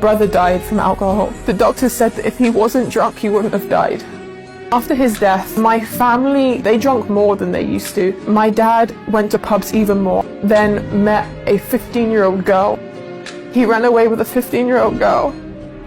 brother died from alcohol. The doctor said that if he wasn't drunk, he wouldn't have died. After his death, my family, they drank more than they used to. My dad went to pubs even more, then met a 15-year-old girl. He ran away with a 15-year-old girl,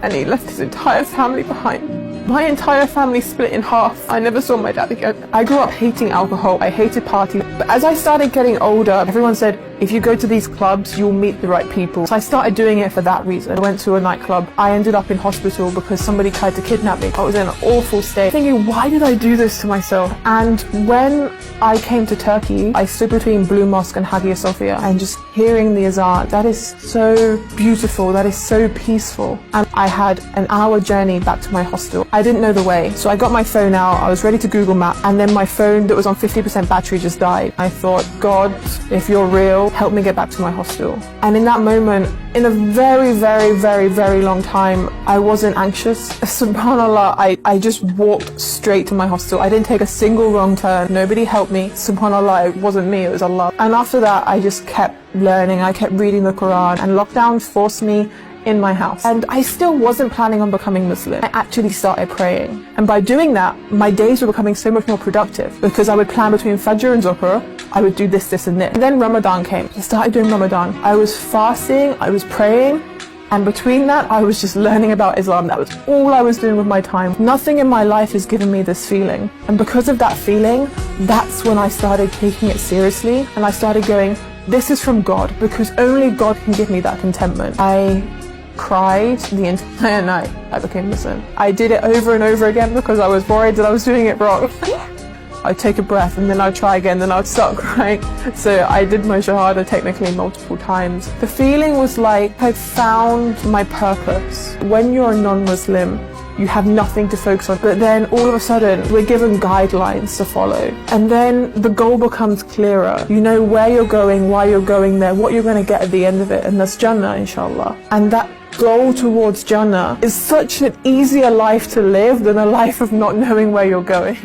and he left his entire family behind. My entire family split in half. I never saw my dad again. I grew up hating alcohol. I hated parties. But as I started getting older, everyone said, if you go to these clubs, you'll meet the right people. So I started doing it for that reason. I went to a nightclub. I ended up in hospital because somebody tried to kidnap me. I was in an awful state, thinking, why did I do this to myself? And when I came to Turkey, I stood between Blue Mosque and Hagia Sophia, and just hearing the azan, that is so beautiful, that is so peaceful. And I had an hour journey back to my hostel. I didn't know the way, so I got my phone out, I was ready to Google Map, and then my phone that was on 50% battery just died. I thought, God, if you're real, help me get back to my hostel. And in that moment, in a very, very, very, very long time, I wasn't anxious. Subhanallah, I just walked straight to my hostel. I didn't take a single wrong turn. Nobody helped me. Subhanallah, it wasn't me, it was Allah. And after that, I just kept learning. I kept reading the Quran, and lockdown forced me in my house. And I still wasn't planning on becoming Muslim. I actually started praying. And by doing that, my days were becoming so much more productive, because I would plan between Fajr and Zuhr. I would do this, and this. And then Ramadan came. I started doing Ramadan. I was fasting, I was praying, and between that, I was just learning about Islam. That was all I was doing with my time. Nothing in my life has given me this feeling. And because of that feeling, that's when I started taking it seriously. And I started going, this is from God, because only God can give me that contentment. I cried the entire night I became Muslim. I did it over and over again because I was worried that I was doing it wrong. I'd take a breath and then I'd try again, then I'd start crying. So I did my Shahada technically multiple times. The feeling was like I found my purpose. When you're a non-Muslim, you have nothing to focus on, but then all of a sudden we're given guidelines to follow, and then the goal becomes clearer. You know where you're going, why you're going there, what you're going to get at the end of it, and that's Jannah, inshallah. And that goal towards Jannah is such an easier life to live than a life of not knowing where you're going.